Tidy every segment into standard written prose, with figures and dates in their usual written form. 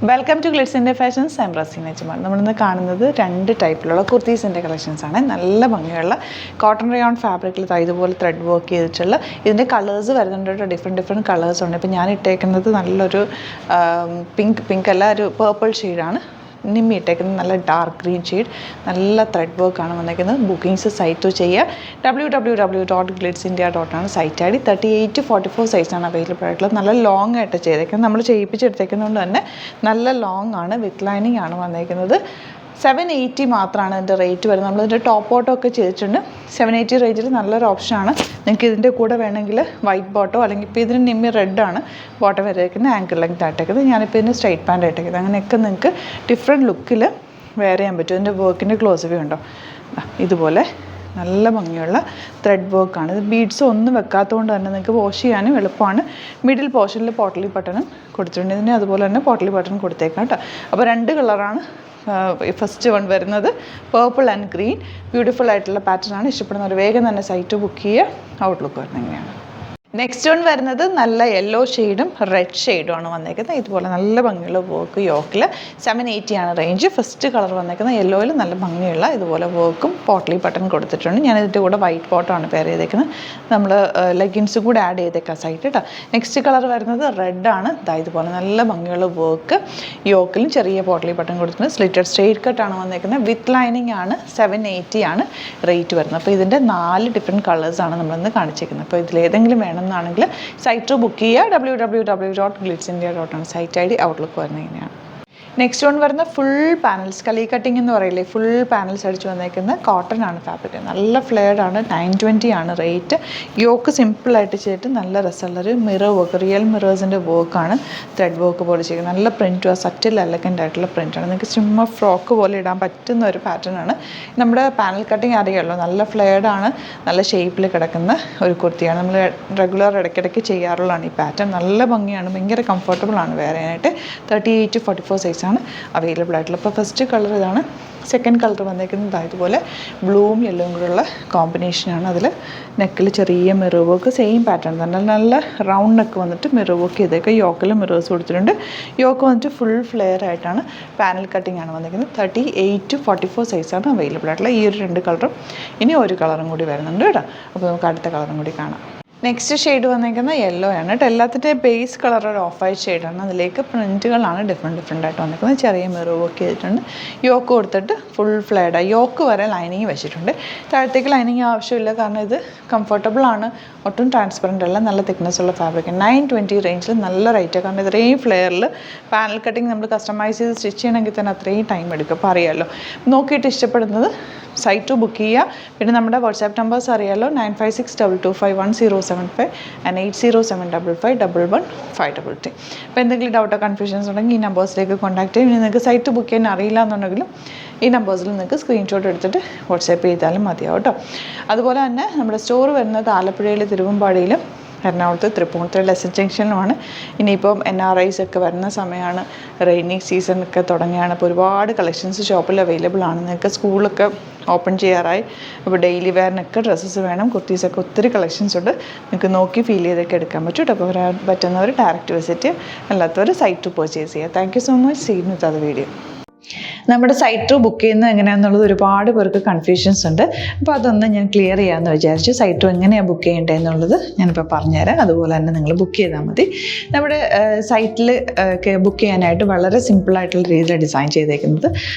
Welcome to Glitz India fashions. I'm Razeena Jamal. നമ്മളിന്ന് കാണുന്നത് രണ്ട് ടൈപ്പിലുള്ള കുർത്തീസിൻ്റെ കളക്ഷൻസാണ്. നല്ല ഭംഗിയുള്ള കോട്ടൺ റയോൺ ഫാബ്രിക്കിൽ ഇതുപോലെ ത്രെഡ് വർക്ക് ചെയ്തിട്ടുള്ള ഇതിൻ്റെ കളേഴ്സ് വരുന്നുണ്ട്. ഡിഫറെൻറ്റ് കളേഴ്സ് ഉണ്ട്. ഇപ്പോൾ ഞാൻ ഇട്ടേക്കുന്നത് നല്ലൊരു പിങ്ക് അല്ല, ഒരു പേർപ്പിൾ ഷെയ്ഡാണ്. നിമ്മി ഇട്ടേക്കുന്നത് നല്ല ഡാർക്ക് ഗ്രീൻ ഷെയ്ഡ്. നല്ല ത്രെഡ് വർക്കാണ് വന്നേക്കുന്നത്. ബുക്കിങ്സ് സൈറ്റ് ചെയ്യുക. www.glitzindia.ആണ് സൈറ്റ് ഐ ഡി. 38-44 സൈസാണ് അവൈലബിൾ ആയിട്ടുള്ളത്. നല്ല ലോങ് ആയിട്ട് ചെയ്തേക്കുന്നത്. നമ്മൾ ചെയ്യിപ്പിച്ചെടുത്തേക്കുന്നതുകൊണ്ട് തന്നെ നല്ല ലോങ് ആണ്. വിത്ത് ലൈനിങ് ആണ് വന്നേക്കുന്നത്. 780 മാത്രമാണ് ഇതിൻ്റെ റേറ്റ് വരുന്നത്. നമ്മളിതിൻ്റെ ടോപ്പ് ബോട്ടോ ഒക്കെ ചെയ്തിട്ടുണ്ട്. 780 റേഞ്ചിൽ നല്ലൊരു ഓപ്ഷനാണ്. നിങ്ങൾക്ക് ഇതിൻ്റെ കൂടെ വേണമെങ്കിൽ വൈറ്റ് ബോട്ടോ, അല്ലെങ്കിൽ ഇപ്പോൾ ഇതിന് നിമ്മി റെഡാണ് ബോട്ടം വരേക്കുന്നത്, ആങ്കിൾ ലെങ്ത് ആയിട്ടേക്കുന്നത്. ഞാനിപ്പോൾ ഇതിന് സ്ട്രൈറ്റ് പാൻറ്റ് ആയിട്ടേക്കുന്നത്. അങ്ങനെയൊക്കെ നിങ്ങൾക്ക് ഡിഫറെൻറ്റ് ലുക്കിൽ വെയർ ചെയ്യാൻ പറ്റും. ഇതിൻ്റെ വർക്കിൻ്റെ ക്ലോസ് വ്യൂ ഉണ്ടോ, ഇതുപോലെ നല്ല ഭംഗിയുള്ള ത്രെഡ് വർക്കാണ്. ഇത് ബീഡ്സ് ഒന്നും വെക്കാത്തതുകൊണ്ട് തന്നെ നിങ്ങൾക്ക് വാഷ് ചെയ്യാനും എളുപ്പമാണ്. മിഡിൽ പോർഷനിൽ പോട്ടലി ബട്ടണും കൊടുത്തിട്ടുണ്ട്. ഇതിന് അതുപോലെ തന്നെ പോട്ടലി ബട്ടൺ കൊടുത്തേക്കാം കേട്ടോ. അപ്പോൾ രണ്ട് കളറാണ്. ഫസ്റ്റ് വൺ വരുന്നത് പേർപ്പിൾ ആൻഡ് ഗ്രീൻ. ബ്യൂട്ടിഫുൾ ആയിട്ടുള്ള പാറ്റേൺ ആണ്. ഇഷ്ടപ്പെടുന്നവർ വേഗം തന്നെ സൈറ്റ് ബുക്ക് ചെയ്യുക. ഔട്ട്ലുക്ക് വരുന്നത് എങ്ങനെയാണ്. നെക്സ്റ്റ് വൺ വരുന്നത് നല്ല യെല്ലോ ഷെയ്ഡും റെഡ് ഷെയ്ഡും ആണ് വന്നേക്കുന്നത്. ഇതുപോലെ നല്ല ഭംഗിയുള്ള വർക്ക് യോക്കിൽ 780 ആണ് റേഞ്ച്. ഫസ്റ്റ് കളർ വന്നേക്കുന്നത് യെല്ലോയിൽ നല്ല ഭംഗിയുള്ള ഇതുപോലെ വർക്കും പോട്ടലി ബട്ടൺ കൊടുത്തിട്ടുണ്ട്. ഞാൻ ഇതിൻ്റെ കൂടെ വൈറ്റ് ബോട്ടമാണ് പെയർ ചെയ്തേക്കുന്നത്. നമ്മൾ ലെഗിൻസ് കൂടെ ആഡ് ചെയ്തേക്കാം സൈറ്റ് കേട്ടോ. നെക്സ്റ്റ് കളർ വരുന്നത് റെഡാണ്. ഇതുപോലെ നല്ല ഭംഗിയുള്ള വർക്ക് യോക്കിലും ചെറിയ പോട്ടലി ബട്ടൺ കൊടുത്തിട്ടുണ്ട്. സ്ലിറ്റഡ് സ്ട്രെയിറ്റ് കട്ടാണ് വന്നേക്കുന്നത്. വിത്ത് ലൈനിങ് ആണ്. 780 ആണ് റേറ്റ് വരുന്നത്. അപ്പോൾ ഇതിൻ്റെ 4 ഡിഫറെൻറ്റ് കളേഴ്സാണ് നമ്മളിന്ന് കാണിച്ചേക്കുന്നത്. അപ്പോൾ ഇതിലേതെങ്കിലും വേണം ാണെങ്കിൽ സൈറ്റ് ബുക്ക് ചെയ്യുക. www.glitzindia.ആണ് സൈറ്റ് ഐ ഡി. ഔട്ട്ലുക്ക് വരുന്നത് ഇങ്ങനെയാണ്. നെക്സ്റ്റ് വൺ വരുന്ന ഫുൾ പാനൽസ്, കലി കട്ടിങ് എന്ന് പറയില്ലേ, ഫുൾ പാനൽസ് അടിച്ച് വന്നേക്കുന്ന കോട്ടൺ ആണ് ഫാബ്രിക്. നല്ല ഫ്ലെയർഡാണ്. 920 ആണ് റേറ്റ്. യോക്ക് സിമ്പിളായിട്ട് ചെയ്തിട്ട് നല്ല രസമുള്ളൊരു മിറർ വർക്ക്, റിയൽ മിറേഴ്സിൻ്റെ വർക്കാണ് ത്രെഡ് വർക്ക് പോലെ ചെയ്യുന്നത്. നല്ല പ്രിൻറ്റും സറ്റിൽ എലഗൻ്റ് ആയിട്ടുള്ള പ്രിൻ്റാണ്. നിങ്ങൾക്ക് ചുമ്മാ ഫ്രോക്ക് പോലെ ഇടാൻ പറ്റുന്ന ഒരു പാറ്റേൺ ആണ്. നമ്മുടെ പാനൽ കട്ടിങ് അറിയാമല്ലോ, നല്ല ഫ്ലെയർഡാണ്, നല്ല ഷേപ്പിൽ കിടക്കുന്ന ഒരു കുർത്തിയാണ്. നമ്മൾ റെഗുലർ ഇടയ്ക്കിടയ്ക്ക് ചെയ്യാറുള്ളതാണ് ഈ പാറ്റേൺ. നല്ല ഭംഗിയാണ്, ഭയങ്കര കംഫർട്ടബിൾ ആണ് വെയർ ചെയ്യാനായിട്ട്. 38-44 സൈസ് ആണ് അവൈലബിൾ ആയിട്ടുള്ളത്. അപ്പോൾ ഫസ്റ്റ് കളർ ഇതാണ്. സെക്കൻഡ് കളർ വന്നേക്കുന്നത് ഇതുപോലെ ബ്ലൂവും യെല്ലോയും കൂടെയുള്ള കോമ്പിനേഷനാണ്. അതിൽ നെക്കിൽ ചെറിയ മിറർ വർക്ക്, സെയിം പാറ്റേൺ തന്നെ. നല്ല റൗണ്ട് നെക്ക് വന്നിട്ട് മിറർ വർക്ക് ചെയ്തേക്കുക. യോക്കിൽ മിറേഴ്സ് കൊടുത്തിട്ടുണ്ട്. യോക്ക് വന്നിട്ട് ഫുൾ ഫ്ലെയർ ആയിട്ടാണ്. പാനൽ കട്ടിംഗ് ആണ് വന്നിരിക്കുന്നത്. 38-44 സൈസാണ് അവൈലബിൾ ആയിട്ടുള്ള ഈ ഒരു രണ്ട് കളറും. ഇനി ഒരു കളറും കൂടി വരുന്നുണ്ട് കേട്ടോ. അപ്പോൾ നമുക്ക് അടുത്ത കളറും കൂടി കാണാം. നെക്സ്റ്റ് ഷെയ്ഡ് വന്നിരിക്കുന്ന യെല്ലോ ആണ് കേട്ടോ. എല്ലാത്തിൻ്റെ ബേസ് കളർ ഒരു ഓഫ് വൈറ്റ് ഷെയ്ഡാണ്. അതിലേക്ക് പ്രിൻറ്റുകളാണ് ഡിഫറെൻറ്റ് ആയിട്ട് വന്നിരിക്കുന്നത്. ചെറിയ മിറർ വർക്ക് ചെയ്തിട്ടുണ്ട്. യോക്ക് കൊടുത്തിട്ട് ഫുൾ ഫ്ലെയർഡാണ്. യോക്ക് വരെ ലൈനിങ് വെച്ചിട്ടുണ്ട്. താഴത്തേക്ക് ലൈനിങ് ആവശ്യമില്ല, കാരണം ഇത് കംഫർട്ടബിൾ ആണ്. ഒട്ടും ട്രാൻസ്പെറൻ്റ് അല്ല. നല്ല തിക്നെസ് ഉള്ള ഫാബ്രിക്. 920 റേഞ്ചിൽ നല്ല റേറ്റാണ്. കാരണം ഇത്രയും ഫ്ലെയറിൽ പാനൽ കട്ടിങ് നമ്മൾ കസ്റ്റമൈസ് ചെയ്ത് സ്റ്റിച്ച് ചെയ്യണമെങ്കിൽ തന്നെ അത്രയും ടൈം എടുക്കും. അപ്പോൾ അറിയാമല്ലോ, നോക്കിയിട്ട് ഇഷ്ടപ്പെടുന്നത് സൈറ്റ് ബുക്ക് ചെയ്യുക. പിന്നെ നമ്മുടെ വാട്സാപ്പ് നമ്പേഴ്സ് അറിയാമല്ലോ, 9562251075 ആൻഡ് 8075551153. അപ്പോൾ എന്തെങ്കിലും ഡൗട്ടോ കൺഫ്യൂഷൻസ് ഉണ്ടെങ്കിൽ ഈ നമ്പേഴ്സിലേക്ക് കോൺടാക്ട് ചെയ്യും. ഇനി നിങ്ങൾക്ക് സൈറ്റ് ബുക്ക് ചെയ്യാൻ അറിയില്ല എന്നുണ്ടെങ്കിലും ഈ നമ്പേഴ്സിൽ നിങ്ങൾക്ക് സ്ക്രീൻഷോട്ട് എടുത്തിട്ട് വാട്സാപ്പ് ചെയ്താലും മതിയാവും കേട്ടോ. അതുപോലെ തന്നെ നമ്മുടെ സ്റ്റോർ വരുന്നത് ആലപ്പുഴയിൽ, തിരുവമ്പാടിയിലും, എറണാകുളത്ത്, തൃപ്പൂണിത്തുറ എസ് ജംഗ്ഷനിലുമാണ്. ഇനിയിപ്പം NRIs ഒക്കെ വരുന്ന സമയമാണ്. റെയിനി സീസണൊക്കെ തുടങ്ങിയാണ്. അപ്പോൾ ഒരുപാട് കളക്ഷൻസ് ഷോപ്പിൽ അവൈലബിൾ ആണ്. നിങ്ങൾക്ക് സ്കൂളൊക്കെ ഓപ്പൺ ചെയ്യാറായി. അപ്പോൾ ഡെയിലി വെയറിനൊക്കെ ഡ്രസ്സസ് വേണം. കുർത്തീസൊക്കെ ഒത്തിരി കളക്ഷൻസ് ഉണ്ട്. നിങ്ങൾക്ക് നോക്കി ഫീൽ ചെയ്തൊക്കെ എടുക്കാൻ പറ്റും കേട്ടോ. അപ്പോൾ വരാൻ പറ്റുന്നവർ ഡയറക്റ്റ് വിസിറ്റ്, അല്ലാത്തവർ സൈറ്റ് പർച്ചേസ് ചെയ്യുക. Thank you so much. See you with other video. നമ്മുടെ സൈറ്റ് ബുക്ക് ചെയ്യുന്നത് എങ്ങനെയാണെന്നുള്ളത് ഒരുപാട് പേർക്ക് കൺഫ്യൂഷൻസ് ഉണ്ട്. അപ്പോൾ അതൊന്ന് ഞാൻ ക്ലിയർ ചെയ്യാമെന്ന് വിചാരിച്ചു. സൈറ്റ് എങ്ങനെയാണ് ബുക്ക് ചെയ്യേണ്ടത് എന്നുള്ളത് ഞാനിപ്പോൾ പറഞ്ഞുതരാം. അതുപോലെ തന്നെ നിങ്ങൾ ബുക്ക് ചെയ്താൽ മതി. നമ്മുടെ സൈറ്റിൽ ബുക്ക് ചെയ്യാനായിട്ട് വളരെ സിമ്പിളായിട്ടുള്ള രീതിയിൽ ഡിസൈൻ ചെയ്തേക്കുന്നത്.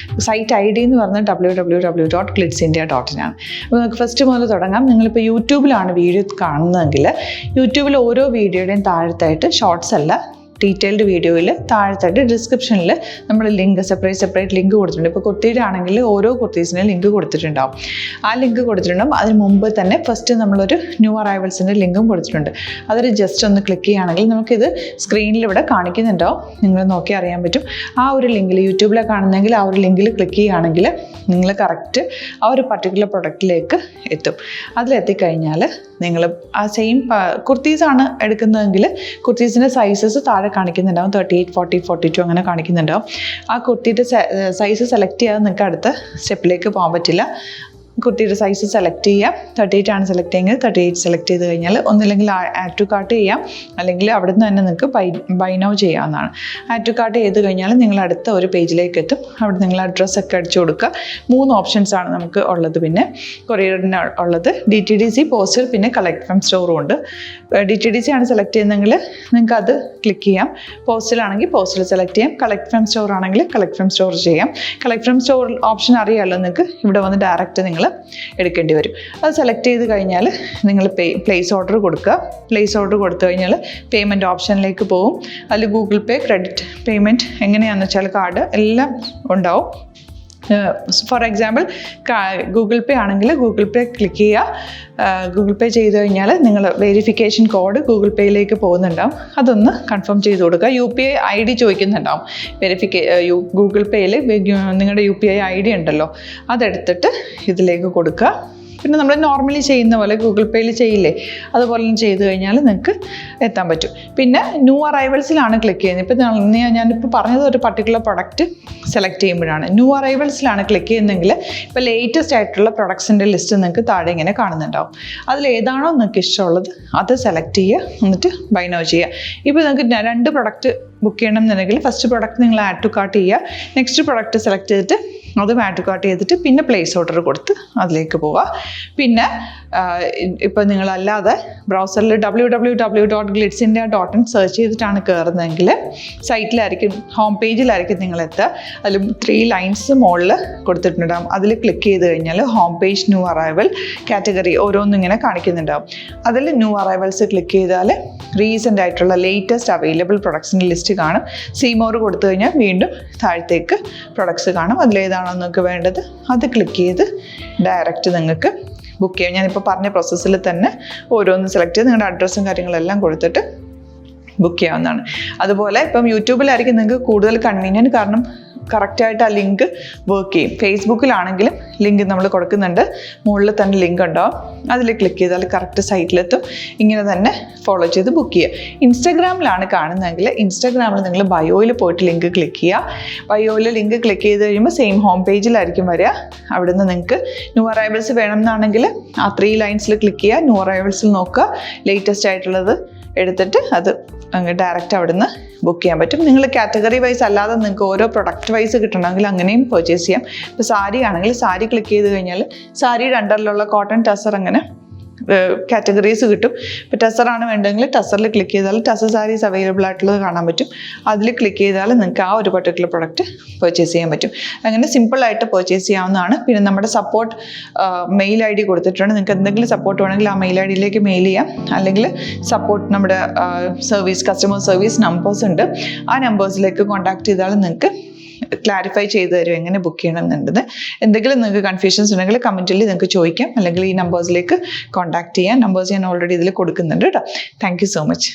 സൈറ്റ് ID എന്ന് പറഞ്ഞാൽ www.glitzindia.in ആണ്. അപ്പോൾ നമുക്ക് ഫസ്റ്റ് മുതൽ തുടങ്ങാം. നിങ്ങളിപ്പോൾ യൂട്യൂബിലാണ് വീഡിയോ കാണുന്നതെങ്കിൽ യൂട്യൂബിൽ ഓരോ വീഡിയോയുടെയും താഴത്തായിട്ട് ഷോർട്സ് അല്ല, ഡീറ്റെയിൽഡ് വീഡിയോയിൽ താഴത്തായിട്ട് ഡിസ്ക്രിപ്ഷനിൽ നമ്മൾ ലിങ്ക് സെപ്പറേറ്റ് ലിങ്ക് കൊടുത്തിട്ടുണ്ട്. ഇപ്പോൾ കുർത്തിയുടെ ആണെങ്കിൽ ഓരോ കുർത്തീസിനും ലിങ്ക് കൊടുത്തിട്ടുണ്ടാവും. ആ ലിങ്ക് കൊടുത്തിട്ടുണ്ടാവും. അതിന് മുമ്പ് തന്നെ ഫസ്റ്റ് നമ്മളൊരു ന്യൂ അറൈവൽസിൻ്റെ ലിങ്കും കൊടുത്തിട്ടുണ്ട്. അതൊരു ജസ്റ്റ് ഒന്ന് ക്ലിക്ക് ചെയ്യുകയാണെങ്കിൽ നമുക്കിത് സ്ക്രീനിൽ ഇവിടെ കാണിക്കുന്നുണ്ടാവും. നിങ്ങൾ നോക്കി അറിയാൻ പറ്റും. ആ ഒരു ലിങ്കിൽ, യൂട്യൂബിലാണ് കാണുന്നതെങ്കിൽ ആ ഒരു ലിങ്കിൽ ക്ലിക്ക് ചെയ്യുകയാണെങ്കിൽ നിങ്ങൾ കറക്റ്റ് ആ ഒരു പർട്ടിക്കുലർ പ്രൊഡക്റ്റിലേക്ക് എത്തും. അതിലെത്തിക്കഴിഞ്ഞാൽ നിങ്ങൾ ആ സെയിം കുർത്തീസാണ് എടുക്കുന്നതെങ്കിൽ കുർത്തീസിൻ്റെ സൈസസ് താഴെ കാണിക്കുന്നുണ്ടാവും. 38, 40, 42 അങ്ങനെ കാണിക്കുന്നുണ്ടാവും. ആ കുർത്തിയുടെ സൈസ് സെലക്ട് ചെയ്യാതെ നിങ്ങൾക്ക് അടുത്ത സ്റ്റെപ്പിലേക്ക് പോകാൻ പറ്റില്ല. കുർത്തിയുടെ സൈസ് സെലക്ട് ചെയ്യാം. 38 ആണ് സെലക്ട് ചെയ്യുന്നത്. 38 സെലക്ട് ചെയ്ത് കഴിഞ്ഞാൽ ഒന്നില്ലെങ്കിൽ ആഡ് ടു കാർട്ട് ചെയ്യാം, അല്ലെങ്കിൽ അവിടെ നിന്ന് തന്നെ നിങ്ങൾക്ക് ബൈ നൗ ചെയ്യാവുന്നതാണ്. ആഡ് ടു കാർട്ട് ചെയ്ത് കഴിഞ്ഞാൽ നിങ്ങൾ അടുത്ത ഒരു പേജിലേക്ക് എത്തും. അവിടെ നിങ്ങൾ അഡ്രസ്സൊക്കെ അടിച്ചു കൊടുക്കുക. 3 ഓപ്ഷൻസാണ് നമുക്ക് ഉള്ളത്. പിന്നെ കൊറിയറിന് ഉള്ളത് DTDC, പോസ്റ്റൽ, പിന്നെ കളക്ട് ഫ്രം സ്റ്റോറും ഉണ്ട്. DTDC ആണ് സെലക്ട് ചെയ്യുന്നതെങ്കിൽ നിങ്ങൾക്ക് അത് ക്ലിക്ക് ചെയ്യാം. പോസ്റ്റലാണെങ്കിൽ പോസ്റ്റൽ സെലക്ട് ചെയ്യാം. കളക്ട് ഫ്രം സ്റ്റോർ ആണെങ്കിൽ കളക്ട് ഫ്രം സ്റ്റോർ ചെയ്യാം. കളക്ട് ഫ്രം സ്റ്റോർ ഓപ്ഷൻ അറിയാമല്ലോ നിങ്ങൾക്ക്. ഇവിടെ വന്ന് ഡയറക്റ്റ് നിങ്ങൾ എടുക്കേണ്ടി വരും. അത് സെലക്ട് ചെയ്ത് കഴിഞ്ഞാൽ നിങ്ങൾ പ്ലേസ് ഓർഡർ കൊടുക്കുക. പ്ലേസ് ഓർഡർ കൊടുത്തു കഴിഞ്ഞാൽ പേയ്മെൻറ്റ് ഓപ്ഷനിലേക്ക് പോകും. അതിൽ ഗൂഗിൾ പേ, ക്രെഡിറ്റ് പേയ്മെൻറ്റ് എങ്ങനെയാണെന്ന് വെച്ചാൽ കാർഡ് എല്ലാം ഉണ്ടാവും. ഫോർ എക്സാമ്പിൾ ഗൂഗിൾ പേ ആണെങ്കിൽ ഗൂഗിൾ പേ ക്ലിക്ക് ചെയ്യുക. ഗൂഗിൾ പേ ചെയ്ത് കഴിഞ്ഞാൽ നിങ്ങൾ വെരിഫിക്കേഷൻ കോഡ് ഗൂഗിൾ പേയിലേക്ക് പോകുന്നുണ്ടാവും. അതൊന്ന് കൺഫേം ചെയ്ത് കൊടുക്കുക. UPI ID ചോദിക്കുന്നുണ്ടാവും. ഗൂഗിൾ പേയിൽ നിങ്ങളുടെ UPI ID ഉണ്ടല്ലോ, അതെടുത്തിട്ട് ഇതിലേക്ക് കൊടുക്കുക. പിന്നെ നമ്മൾ നോർമലി ചെയ്യുന്ന പോലെ ഗൂഗിൾ പേയിൽ ചെയ്യില്ലേ, അതുപോലെ ചെയ്ത് കഴിഞ്ഞാൽ നിങ്ങൾക്ക് എത്താൻ പറ്റും. പിന്നെ ന്യൂ അറൈവൽസിലാണ് ക്ലിക്ക് ചെയ്യുന്നത്. ഇപ്പോൾ ഞാനിപ്പോൾ പറഞ്ഞത് ഒരു പർട്ടിക്കുലർ പ്രൊഡക്റ്റ് സെലക്ട് ചെയ്യുമ്പോഴാണ്. ന്യൂ അറൈവൽസിലാണ് ക്ലിക്ക് ചെയ്യുന്നതെങ്കിൽ ഇപ്പോൾ ലേറ്റസ്റ്റ് ആയിട്ടുള്ള പ്രൊഡക്ട്സിൻ്റെ ലിസ്റ്റ് നിങ്ങൾക്ക് താഴെ ഇങ്ങനെ കാണുന്നുണ്ടാവും. അതിലേതാണോ നിങ്ങൾക്ക് ഇഷ്ടമുള്ളത് അത് സെലക്ട് ചെയ്യുക, എന്നിട്ട് ബൈ നൗ ചെയ്യുക. ഇപ്പോൾ നിങ്ങൾക്ക് 2 പ്രൊഡക്റ്റ് ബുക്ക് ചെയ്യണം എന്നുണ്ടെങ്കിൽ ഫസ്റ്റ് പ്രൊഡക്റ്റ് നിങ്ങൾ ആഡ് ടു കാർട്ട് ചെയ്യുക. നെക്സ്റ്റ് പ്രൊഡക്റ്റ് സെലക്ട് ചെയ്തിട്ട് അതും ആഡ് ടു കാർട്ട് ചെയ്തിട്ട് പിന്നെ പ്ലേസ് ഓർഡർ കൊടുത്ത് അതിലേക്ക് പോവുക. പിന്നെ ഇപ്പോൾ നിങ്ങളല്ലാതെ ബ്രൗസറിൽ www.glitzindia.in സെർച്ച് ചെയ്തിട്ടാണ് കയറുന്നതെങ്കിൽ സൈറ്റിലായിരിക്കും, ഹോം പേജിലായിരിക്കും നിങ്ങളെത്തുക. അതിൽ 3 ലൈൻസ് മുകളിൽ കൊടുത്തിട്ടുണ്ടാകും. അതിൽ ക്ലിക്ക് ചെയ്ത് കഴിഞ്ഞാൽ home page, new arrival, category ഓരോന്നും ഇങ്ങനെ കാണിക്കുന്നുണ്ടാകും. അതിൽ ന്യൂ അറൈവൽസ് ക്ലിക്ക് ചെയ്താൽ റീസെൻ്റ് ആയിട്ടുള്ള ലേറ്റസ്റ്റ് അവൈലബിൾ പ്രൊഡക്ട്സിൻ്റെ ലിസ്റ്റ് കാണും. സീമോർ കൊടുത്തു കഴിഞ്ഞാൽ വീണ്ടും താഴത്തേക്ക് പ്രൊഡക്ട്സ് കാണും. അതിലേതാണോ നിങ്ങൾക്ക് വേണ്ടത് അത് ക്ലിക്ക് ചെയ്ത് ഡയറക്റ്റ് നിങ്ങൾക്ക് ബുക്ക് ചെയ്യാം. ഞാനിപ്പോൾ പറഞ്ഞ പ്രോസസ്സിൽ തന്നെ ഓരോന്ന് സെലക്ട് ചെയ്ത് നിങ്ങളുടെ അഡ്രസ്സും കാര്യങ്ങളെല്ലാം കൊടുത്തിട്ട് ബുക്ക് ചെയ്യാവുന്നതാണ്. അതുപോലെ ഇപ്പം യൂട്യൂബിലായിരിക്കും നിങ്ങൾക്ക് കൂടുതൽ കൺവീനിയൻറ്റ്, കാരണം കറക്റ്റായിട്ട് ആ ലിങ്ക് വർക്ക് ചെയ്യും. ഫേസ്ബുക്കിലാണെങ്കിലും ലിങ്ക് നമ്മൾ കൊടുക്കുന്നുണ്ട്, മുകളിൽ തന്നെ ലിങ്ക് ഉണ്ടാവും. അതിൽ ക്ലിക്ക് ചെയ്താൽ കറക്റ്റ് സൈറ്റിലെത്തും. ഇങ്ങനെ തന്നെ ഫോളോ ചെയ്ത് ബുക്ക് ചെയ്യുക. ഇൻസ്റ്റാഗ്രാമിലാണ് കാണുന്നതെങ്കിൽ ഇൻസ്റ്റാഗ്രാമിൽ നിങ്ങൾ ബയോയിൽ പോയിട്ട് ലിങ്ക് ക്ലിക്ക് ചെയ്യുക. ബയോയിൽ ലിങ്ക് ക്ലിക്ക് ചെയ്ത് കഴിയുമ്പോൾ സെയിം ഹോം പേജിലായിരിക്കും വരിക. അവിടെ നിന്ന് നിങ്ങൾക്ക് ന്യൂ അറൈവൽസ് വേണമെന്നാണെങ്കിൽ ആ 3 ലൈൻസിൽ ക്ലിക്ക് ചെയ്യുക. ന്യൂ അറൈവൽസിൽ നോക്കുക, ലേറ്റസ്റ്റ് ആയിട്ടുള്ളത് എടുത്തിട്ട് അത് അങ്ങ് ഡയറക്റ്റ് അവിടെ നിന്ന് ബുക്ക് ചെയ്യാൻ പറ്റും. നിങ്ങൾ കാറ്റഗറി വൈസ് അല്ലാതെ നിങ്ങൾക്ക് ഓരോ പ്രൊഡക്റ്റ് വൈസ് കിട്ടണമെങ്കിൽ അങ്ങനെയും പർച്ചേസ് ചെയ്യാം. ഇപ്പോൾ സാരി ആണെങ്കിൽ സാരി ക്ലിക്ക് ചെയ്ത് കഴിഞ്ഞാൽ സാരിയുടെ അണ്ടറിലുള്ള കോട്ടൺ ടസർ അങ്ങനെ കാറ്റഗറീസ് കിട്ടും. ഇപ്പോൾ ടസറാണ് വേണ്ടതെങ്കിൽ ടസറിൽ ക്ലിക്ക് ചെയ്താൽ ടസർ സാരീസ് അവൈലബിൾ ആയിട്ടുള്ളത് കാണാൻ പറ്റും. അതിൽ ക്ലിക്ക് ചെയ്താൽ നിങ്ങൾക്ക് ആ ഒരു പർട്ടിക്കുലർ പ്രൊഡക്റ്റ് പർച്ചേസ് ചെയ്യാൻ പറ്റും. അങ്ങനെ സിമ്പിളായിട്ട് പർച്ചേസ് ചെയ്യാവുന്നതാണ്. പിന്നെ നമ്മുടെ സപ്പോർട്ട് മെയിൽ ID കൊടുത്തിട്ടുണ്ട്. നിങ്ങൾക്ക് എന്തെങ്കിലും സപ്പോർട്ട് വേണമെങ്കിൽ ആ മെയിൽ IDയിലേക്ക് മെയിൽ ചെയ്യാം. അല്ലെങ്കിൽ സപ്പോർട്ട് നമ്മുടെ കസ്റ്റമർ സർവീസ് നമ്പേഴ്സ് ഉണ്ട്. ആ നമ്പേഴ്സിലേക്ക് കോൺടാക്ട് ചെയ്താൽ നിങ്ങൾക്ക് ക്ലാരിഫൈ ചെയ്ത് തരും എങ്ങനെ ബുക്ക് ചെയ്യണം എന്നുള്ളത്. എന്തെങ്കിലും നിങ്ങൾക്ക് കൺഫ്യൂഷൻസ് ഉണ്ടെങ്കിൽ കമൻറ്റിൽ നിങ്ങൾക്ക് ചോദിക്കാം, അല്ലെങ്കിൽ ഈ നമ്പേഴ്സിലേക്ക് കോൺടാക്ട് ചെയ്യാം. നമ്പേഴ്സ് ഞാൻ ഓൾറെഡി ഇതിൽ കൊടുക്കുന്നുണ്ട് കേട്ടോ. Thank you so much.